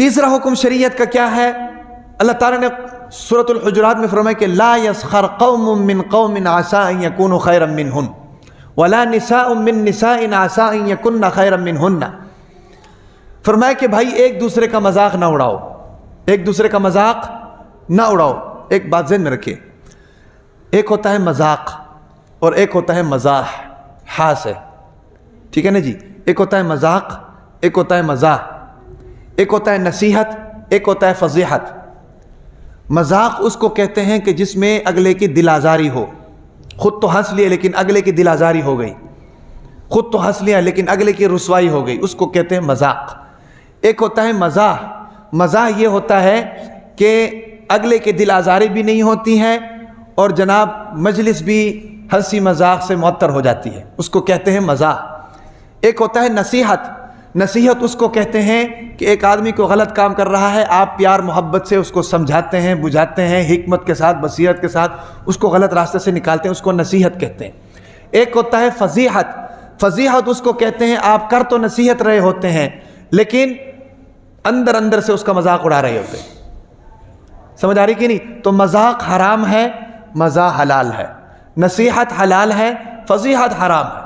تیسرا حکم شریعت کا کیا ہے؟ اللہ تعالیٰ نے سورۃ الحجرات میں فرمایا کہ لا یسخر قوم من قوم عسى ان يكونوا خيرا منهم ولا نساء من نساء عسى ان يكن خيرا منهن. فرمایا کہ بھائی ایک دوسرے کا مذاق نہ اڑاؤ، ایک دوسرے کا مذاق نہ اڑاؤ. ایک بات ذہن میں رکھیے، ایک ہوتا ہے مذاق اور ایک ہوتا ہے مزاح. ہاں سے ٹھیک ہے نا جی؟ ایک ہوتا ہے مذاق، ایک ہوتا ہے مزاح، ایک ہوتا ہے نصیحت، ایک ہوتا ہے فضیحت. مذاق اس کو کہتے ہیں کہ جس میں اگلے کی دل آزاری ہو. خود تو ہنس لیے لیکن اگلے کی دل آزاری ہو گئی، خود تو ہنس لیا لیکن اگلے کی رسوائی ہو گئی، اس کو کہتے ہیں مذاق. ایک ہوتا ہے مزاح. مزاح یہ ہوتا ہے کہ اگلے کے دل آزاری بھی نہیں ہوتی ہیں اور جناب مجلس بھی ہنسی مذاق سے معطر ہو جاتی ہے، اس کو کہتے ہیں مزاح. ایک ہوتا ہے نصیحت. نصیحت اس کو کہتے ہیں کہ ایک آدمی کو غلط کام کر رہا ہے، آپ پیار محبت سے اس کو سمجھاتے ہیں، بجھاتے ہیں، حکمت کے ساتھ، بصیرت کے ساتھ اس کو غلط راستے سے نکالتے ہیں، اس کو نصیحت کہتے ہیں. ایک ہوتا ہے فضیحت. فضیحت اس کو کہتے ہیں آپ کر تو نصیحت رہے ہوتے ہیں لیکن اندر اندر سے اس کا مذاق اڑا رہے ہوتے ہیں. سمجھ آ رہی کہ نہیں؟ تو مذاق حرام ہے، مزاح حلال ہے. نصیحت حلال ہے، فضیحت حرام ہے.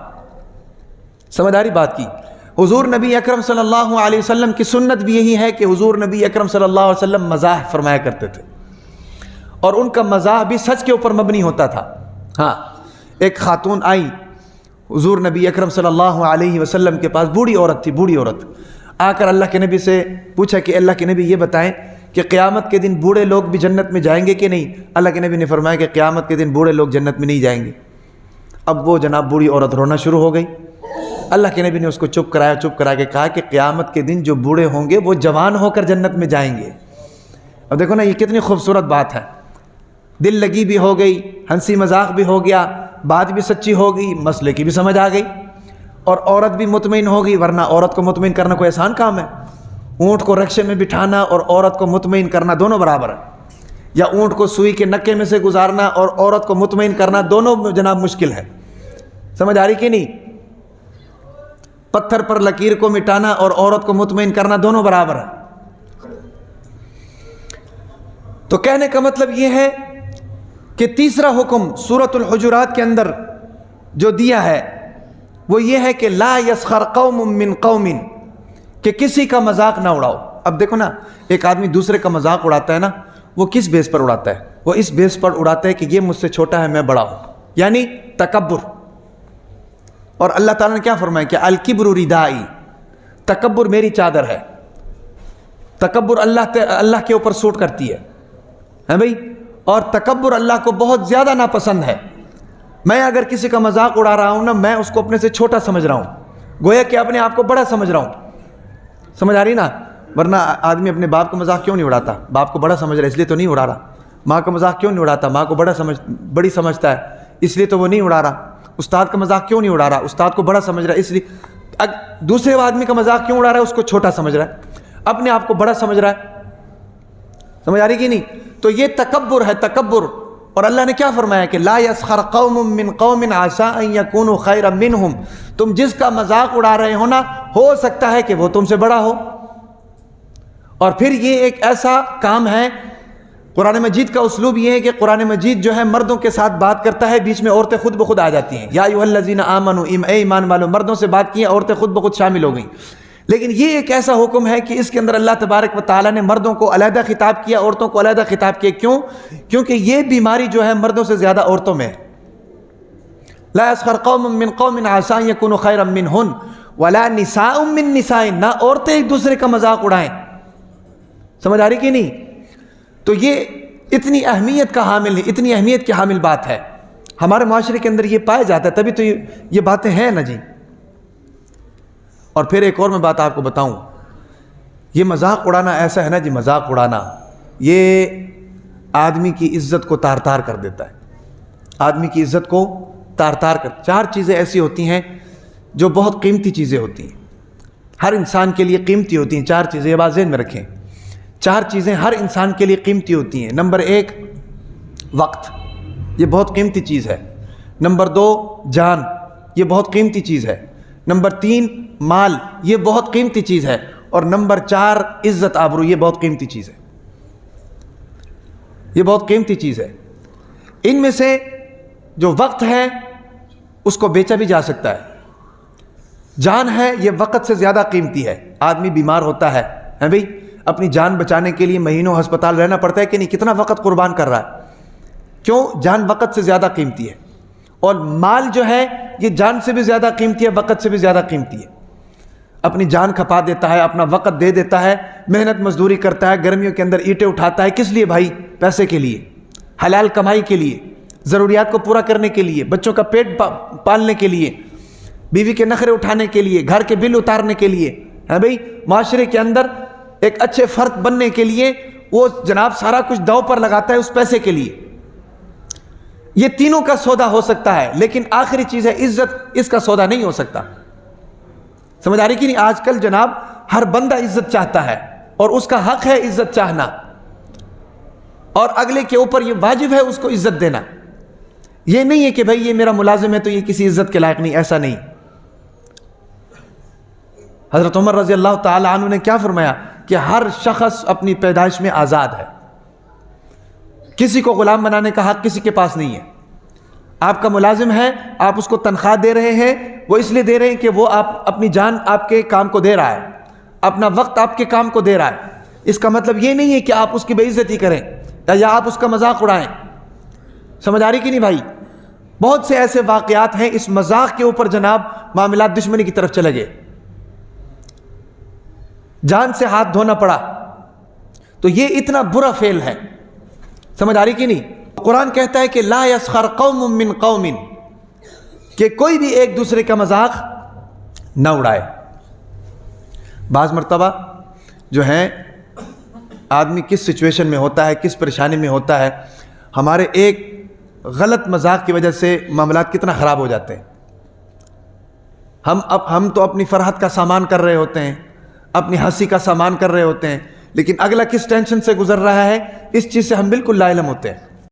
سمجھ آ رہی بات کی؟ حضور نبی اکرم صلی اللہ علیہ وسلم کی سنت بھی یہی ہے کہ حضور نبی اکرم صلی اللہ علیہ وسلم مزاح فرمایا کرتے تھے اور ان کا مزاح بھی سچ کے اوپر مبنی ہوتا تھا. ہاں، ایک خاتون آئی حضور نبی اکرم صلی اللہ علیہ وسلم کے پاس، بوڑھی عورت تھی، بوڑھی عورت آ کر اللہ کے نبی سے پوچھا کہ اللہ کے نبی یہ بتائیں کہ قیامت کے دن بوڑھے لوگ بھی جنت میں جائیں گے کہ نہیں؟ اللہ کے نبی نے فرمایا کہ قیامت کے دن بوڑھے لوگ جنت میں نہیں جائیں گے. اب وہ جناب بوڑھی عورت رونا شروع ہو گئی. اللہ کے نبی نے اس کو چپ کرایا، چپ کرا کے کہا کہ قیامت کے دن جو بوڑھے ہوں گے وہ جوان ہو کر جنت میں جائیں گے. اب دیکھو نا یہ کتنی خوبصورت بات ہے. دل لگی بھی ہو گئی، ہنسی مذاق بھی ہو گیا، بات بھی سچی ہو گئی، مسئلے کی بھی سمجھ آ گئی اور عورت بھی مطمئن ہو گئی. ورنہ عورت کو مطمئن کرنا کوئی آسان کام ہے؟ اونٹ کو رکشے میں بٹھانا اور عورت کو مطمئن کرنا دونوں برابر ہے. یا اونٹ کو سوئی کے نکے میں سے گزارنا اور عورت کو مطمئن کرنا دونوں جناب مشکل ہے. سمجھ آ رہی کہ نہیں؟ پتھر پر لکیر کو مٹانا اور عورت کو مطمئن کرنا دونوں برابر ہے. تو کہنے کا مطلب یہ ہے کہ تیسرا حکم سورۃ الحجرات کے اندر جو دیا ہے وہ یہ ہے کہ لا یسخر قوم من قوم، کہ کسی کا مذاق نہ اڑاؤ. اب دیکھو نا، ایک آدمی دوسرے کا مذاق اڑاتا ہے نا، وہ کس بیس پر اڑاتا ہے؟ وہ اس بیس پر اڑاتا ہے کہ یہ مجھ سے چھوٹا ہے، میں بڑا ہوں، یعنی تکبر. اور اللہ تعالیٰ نے کیا فرمایا کہ الکبر ردائی، تکبر میری چادر ہے. تکبر اللہ کے اوپر سوٹ کرتی ہے بھائی، اور تکبر اللہ کو بہت زیادہ ناپسند ہے. میں اگر کسی کا مذاق اڑا رہا ہوں نا، میں اس کو اپنے سے چھوٹا سمجھ رہا ہوں، گویا کہ اپنے آپ کو بڑا سمجھ رہا ہوں. سمجھ آ رہی نا؟ ورنہ آدمی اپنے باپ کا مذاق کیوں نہیں اڑاتا؟ باپ کو بڑا سمجھ رہا ہے اس لیے تو نہیں اڑا رہا. ماں کا مذاق کیوں نہیں اڑاتا؟ ماں کو بڑی سمجھتا ہے اس لیے تو وہ نہیں اڑا رہا. استاد کا مذاق کیوں نہیں اڑا رہا؟ استاد کو بڑا سمجھ رہا ہے اس لیے. دوسرے آدمی کا مذاق کیوں اڑا رہا ہے؟ اس کو چھوٹا سمجھ رہا ہے، اپنے آپ کو بڑا سمجھ رہا ہے. سمجھ آ رہی کہ نہیں؟ تو یہ تکبر ہے، تکبر. اور اللہ نے کیا فرمایا کہ لا یسخر قوم من قوم عسى ان يكونوا خيرا منهم. تم جس کا مذاق اڑا رہے ہو نا، ہو سکتا ہے کہ وہ تم سے بڑا ہو. اور پھر یہ ایک ایسا کام ہے، قرآن مجید کا اسلوب یہ ہے کہ قرآن مجید جو ہے مردوں کے ساتھ بات کرتا ہے، بیچ میں عورتیں خود بخود آ جاتی ہیں. یا ایھا الذین آمنوا، اے ایمان والو، مردوں سے بات کی، عورتیں خود بخود شامل ہو گئیں. لیکن یہ ایک ایسا حکم ہے کہ اس کے اندر اللہ تبارک و تعالیٰ نے مردوں کو علیحدہ خطاب کیا، عورتوں کو علیحدہ خطاب کیا. کیوں؟ کیونکہ یہ بیماری جو ہے مردوں سے زیادہ عورتوں میں ہے. لا یسخر قوم من قوم عسى ان يكونوا خيرا منهن ولا نساء من نساء، نہ عورتیں ایک دوسرے کا مذاق اڑائیں. سمجھ آ رہی کہ نہیں؟ تو یہ اتنی اہمیت کا حامل ہے، اتنی اہمیت کی حامل بات ہے. ہمارے معاشرے کے اندر یہ پایا جاتا ہے، تبھی تو یہ باتیں ہیں نا جی. اور پھر ایک اور میں بات آپ کو بتاؤں، یہ مذاق اڑانا ایسا ہے نا جی، مذاق اڑانا یہ آدمی کی عزت کو تار تار کر دیتا ہے. آدمی کی عزت کو تار تار کر. چار چیزیں ایسی ہوتی ہیں جو بہت قیمتی چیزیں ہوتی ہیں، ہر انسان کے لیے قیمتی ہوتی ہیں. چار چیزیں، یہ بات ذہن میں رکھیں. چار چیزیں ہر انسان کے لیے قیمتی ہوتی ہیں. نمبر 1 وقت، یہ بہت قیمتی چیز ہے. نمبر 2 جان، یہ بہت قیمتی چیز ہے. نمبر 3 مال، یہ بہت قیمتی چیز ہے. اور نمبر 4 عزت آبرو. یہ بہت قیمتی چیز ہے, یہ بہت قیمتی چیز ہے. ان میں سے جو وقت ہے اس کو بیچا بھی جا سکتا ہے. جان ہے یہ وقت سے زیادہ قیمتی ہے. آدمی بیمار ہوتا ہے بھئی, اپنی جان بچانے کے لیے مہینوں ہسپتال رہنا پڑتا ہے کہ نہیں, کتنا وقت قربان کر رہا ہے. کیوں؟ جان وقت سے زیادہ قیمتی ہے. اور مال جو ہے یہ جان سے بھی زیادہ قیمتی ہے, وقت سے بھی زیادہ قیمتی ہے. اپنی جان کھپا دیتا ہے, اپنا وقت دے دیتا ہے, محنت مزدوری کرتا ہے, گرمیوں کے اندر اینٹیں اٹھاتا ہے. کس لیے بھائی؟ پیسے کے لیے, حلال کمائی کے لیے, ضروریات کو پورا کرنے کے لیے, بچوں کا پیٹ پالنے کے لیے, بیوی کے نخرے اٹھانے کے لیے, گھر کے بل اتارنے کے لیے, ہے بھئی, معاشرے کے اندر ایک اچھے فرد بننے کے لیے وہ جناب سارا کچھ داؤ پر لگاتا ہے اس پیسے کے لیے. یہ تینوں کا سودا ہو سکتا ہے, لیکن آخری چیز ہے عزت, اس کا سودا نہیں ہو سکتا. سمجھ آ رہی کہ نہیں؟ آج کل جناب ہر بندہ عزت چاہتا ہے اور اس کا حق ہے عزت چاہنا, اور اگلے کے اوپر یہ واجب ہے اس کو عزت دینا. یہ نہیں ہے کہ بھئی یہ میرا ملازم ہے تو یہ کسی عزت کے لائق نہیں, ایسا نہیں. حضرت عمر رضی اللہ تعالی عنہ نے کیا فرمایا کہ ہر شخص اپنی پیدائش میں آزاد ہے, کسی کو غلام بنانے کا حق کسی کے پاس نہیں ہے. آپ کا ملازم ہے, آپ اس کو تنخواہ دے رہے ہیں, وہ اس لیے دے رہے ہیں کہ وہ اپنی جان آپ کے کام کو دے رہا ہے, اپنا وقت آپ کے کام کو دے رہا ہے. اس کا مطلب یہ نہیں ہے کہ آپ اس کی بے عزتی کریں یا آپ اس کا مذاق اڑائیں. سمجھ آ رہی کہ نہیں بھائی؟ بہت سے ایسے واقعات ہیں اس مذاق کے اوپر جناب معاملات دشمنی کی طرف چلے گئے, جان سے ہاتھ دھونا پڑا. تو یہ اتنا برا فعل ہے. سمجھ آ رہی کہ نہیں؟ قرآن کہتا ہے کہ لا یسخر قوم من قوم, کہ کوئی بھی ایک دوسرے کا مذاق نہ اڑائے. بعض مرتبہ جو ہے آدمی کس سچویشن میں ہوتا ہے, کس پریشانی میں ہوتا ہے, ہمارے ایک غلط مذاق کی وجہ سے معاملات کتنا خراب ہو جاتے ہیں. ہم تو اپنی فرحت کا سامان کر رہے ہوتے ہیں, اپنی ہنسی کا سامان کر رہے ہوتے ہیں, لیکن اگلا کس ٹینشن سے گزر رہا ہے اس چیز سے ہم بالکل لا علم ہوتے ہیں.